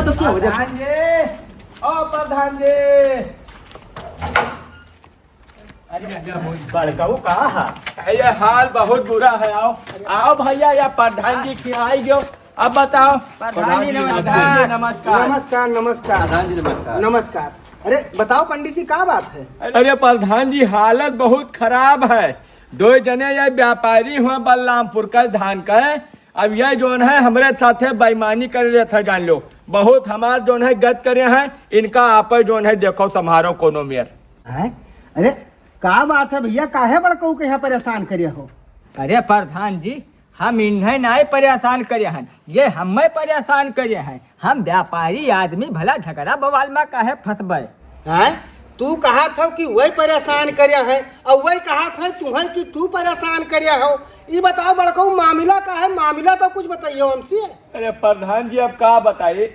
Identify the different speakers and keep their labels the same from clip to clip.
Speaker 1: तो क्या हो जाए?
Speaker 2: प्रधान जी, ओ प्रधान जी, बड़काऊ कहा है? ये हाल बहुत बुरा है। आओ आओ भैया, या प्रधान जी खिलाई गयो। अब बताओ।
Speaker 3: प्रधान जी
Speaker 2: नमस्कार।
Speaker 1: नमस्कार नमस्कार
Speaker 3: प्रधान जी नमस्कार।
Speaker 1: नमस्कार। अरे बताओ पंडित जी, क्या बात है?
Speaker 2: अरे प्रधान जी, हालत बहुत खराब है। दो जने ये व्यापारी हुए बलरामपुर का धान का है। अब यह जोन है हमारे साथे बेईमानी कर रहे थे, जान लो। बहुत हमारे जोन है गद करे हैं, इनका आप जोन है देखो समारो कोनो मेर।
Speaker 1: अरे क्या बात है भैया, काहे बड़कऊ के यहाँ परेशान करे हो?
Speaker 3: अरे प्रधान जी, हम इन्हें नहीं परेशान करे हैं, ये हमें परेशान करे हैं। हम व्यापारी आदमी भला झगड़ा बवाल में काहे फंसबे?
Speaker 1: हैं? तू कहा था कि वही परेशान करे है, और वही कहा था तुम्हें कि तू परेशान करे हो। ये बताओ बड़कऊ, मामला का है? मामला तो कुछ बताइए हमसे।
Speaker 2: अरे प्रधान जी, अब क्या बताइए।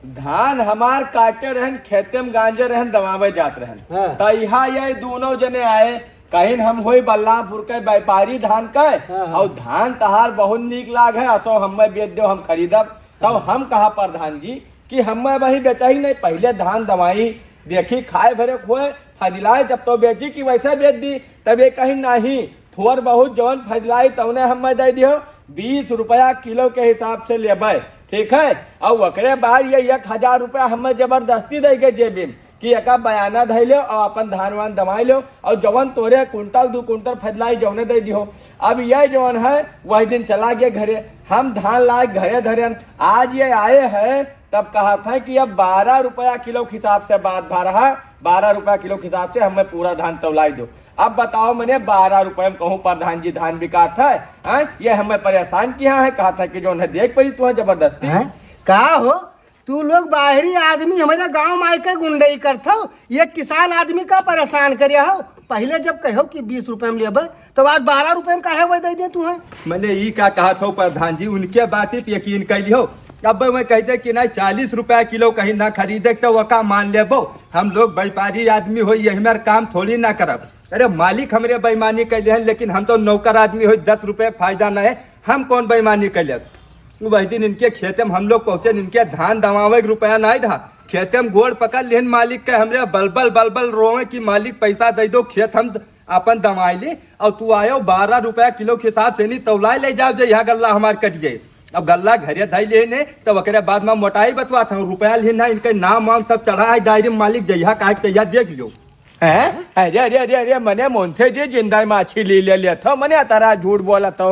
Speaker 2: धान हमार काटे रहन, खेते में गांजे रहन, दबावे जात रहन।
Speaker 1: हाँ।
Speaker 2: तो यहाँ ये दोनों जने आए, कहीं हम होई बलरामपुर के व्यापारी धान के।
Speaker 1: हाँ।
Speaker 2: और धान तहार बहुत नीक लाग है, असो हमें बेच दो, हम खरीदब। तब हम कहा प्रधान जी कि हमें वही बेचा ही नहीं, पहले धान दवाई देखी, खाए भरे खोए फदिलाए, जब तो बेची कि वैसे बेच दी। तब ये कहीं नहीं, थोड़ बहुत जवन फदिलाई तवने हमें दे दियो। 20 रुपया किलो के हिसाब से लेबै, ठीक है। और वकरे बाद ये 1000 रुपया हमें जबरदस्ती देंगे जेबी कि एक बयाना धै लो और अपन धान वान दवाई लो, और जवन तोरे कुंटल 2 कुंटल फदलाई जवने दे दियो। अब ये जवन है वही दिन चला गया घरे, हम धान लाए घरे धरे। आज ये आए हैं, तब कहा था कि अब 12 रुपया किलो के हिसाब से बात भा रहा, 12 रुपया किलो के हिसाब से हमें पूरा धान तौलाई दो। अब बताओ, मैंने 12 रुपए में कहूँ प्रधान जी धान बिका था ये हमें परेशान किया है। कहा था कि जो है देख पड़ी तू है जबरदस्ती।
Speaker 1: का हो तू लोग बाहरी आदमी हमारे गांव में आके गुंडई करते हो, ये किसान आदमी का परेशान करे हो। पहले जब कहो कि 20 रुपए में लेबे, तो आज 12 रुपए में काहे वही दे दे तू है?
Speaker 4: मैंने ये क्या कहा था प्रधान जी, उनके बात पे यकीन कर लियो। अब मैं कहते कि नहीं 40 रुपया किलो कहीं ना खरीदे तो वो का मान लेबो। हम लोग व्यापारी आदमी हो, यही मेरा काम थोड़ी ना करब। अरे मालिक हमरे बेईमानी कर ले, लेकिन हम तो नौकर आदमी हो, 10 रुपये फायदा न है, हम कौन बेईमानी कर ले। वही दिन इनके खेते में हम लोग पहुंचे, इनके धान दवावे के रुपया नहीं रहा। खेते में गोड़ पकड़ लेन मालिक के, हमरे बलबल बलबल रोवे कि मालिक पैसा दे दो, खेत हम अपन दवाई ली। और तू आयो 12 रुपया किलो के हिसाब से नहीं तौलाई ले जाओ, जो यहाँ गल्ला हमार कट जाये। अब गल्ला घरे धई लेने तो वकरे बाद में मोटाई बतवाता हूँ, रुपया लेना इनके नाम वाम सब चढ़ा है डायरी में, मालिक जहिया काट तैया देख लो।
Speaker 2: अरे अरे अरे अरे, मने मुझसे जी जिंदा माछी ले लेता, मने तारा झूठ बोला तो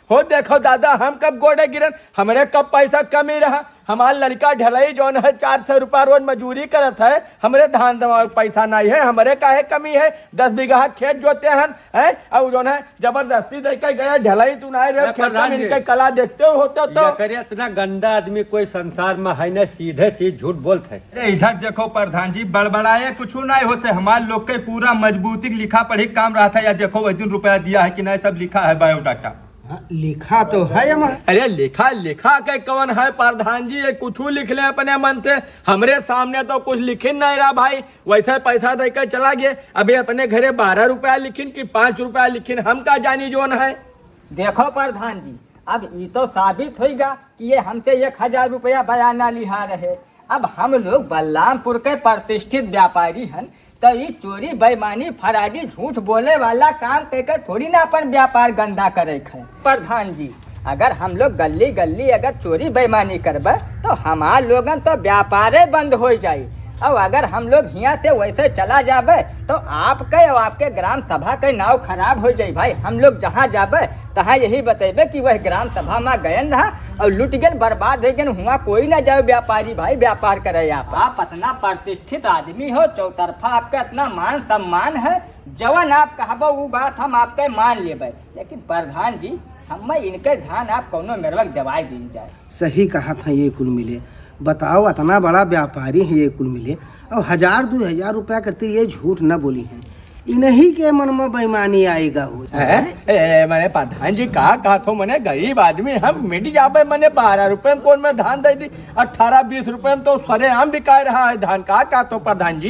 Speaker 2: हो। देखो दादा, हम कब गोड़े गिरन, हमरे कब पैसा कमी रहा। हमारा लड़का ढलाई जो है 400 रुपया रोज मजूरी करत है, हमरे धान दवा पैसा नहीं है, हमरे काहे कमी है। 10 बीघा खेत जोते हैं और जो है जबरदस्ती दे के गया ढलाई, तू नहीं रहे खेत में इनके कला देखते हो होते तो
Speaker 3: करे। इतना गंदा आदमी कोई संसार में है न, सीधे चीज झूठ बोलते है।
Speaker 4: अरे इधर देखो प्रधान जी, बड़बड़ाए कुछ नहीं होते, हमारे लोग के पूरा मजबूती लिखा पढ़ी काम रहा था। या देखो वही दिन रुपया दिया है कि नहीं, सब लिखा है बायोडाटा।
Speaker 1: लिखा तो है हमारा।
Speaker 2: अरे लिखा के कौन है प्रधान जी, ये कुछ लिख ले अपने मन से। हमरे सामने तो कुछ लिखिन नहीं रहा भाई, वैसे पैसा देकर चला गया। अभी अपने घरे 12 रुपया लिखिन कि 5 रुपया लिखिन, हम का जानी जोन है।
Speaker 3: देखो प्रधान जी, अब ये तो साबित होगा कि ये हमसे 1000 रुपया बयाना लिहा रहे। अब हम लोग बलरामपुर के प्रतिष्ठित व्यापारी हैं, तो ये चोरी बेईमानी फराडी झूठ बोले वाला काम करके थोड़ी ना अपन व्यापार गंदा करे है। प्रधान जी, अगर हम लोग गली गली अगर चोरी बेईमानी करबे तो हमार लोगन तो व्यापारे बंद हो जाये। और अगर हम लोग यहाँ से वैसे चला जाबे तो आपके और आपके ग्राम सभा के नाव खराब हो जाये भाई। हम लोग जहाँ जाबे तहाँ यही बतेबे कि वह ग्राम सभा में गयन रहा और लुट गए, बर्बाद हो गए, हुआ कोई ना जाओ व्यापारी भाई व्यापार करे। आप इतना प्रतिष्ठित आदमी हो, चौतरफा आपका इतना मान सम्मान है, जवन आप कहबो वो बात हम आपके मान लेबे। लेकिन प्रधान जी, हम इनके ध्यान आप कोनो मेरवक दवाई दी जाए।
Speaker 1: सही कहा था, ये कुल मिले बताओ, इतना बड़ा व्यापारी है ये कुल मिले, और 1000-2000 रुपया करते ये झूठ न बोली है। इन्हीं के मन में बेईमानी आएगा हो।
Speaker 2: मैंने प्रधान जी कहा तो मैंने गरीब आदमी हम मिट जाबे, मैंने 12 रुपए में कौन में धान दे दी, 18-20 रुपए में तो सरे आम बिका रहा है धान। कहा तो प्रधान जी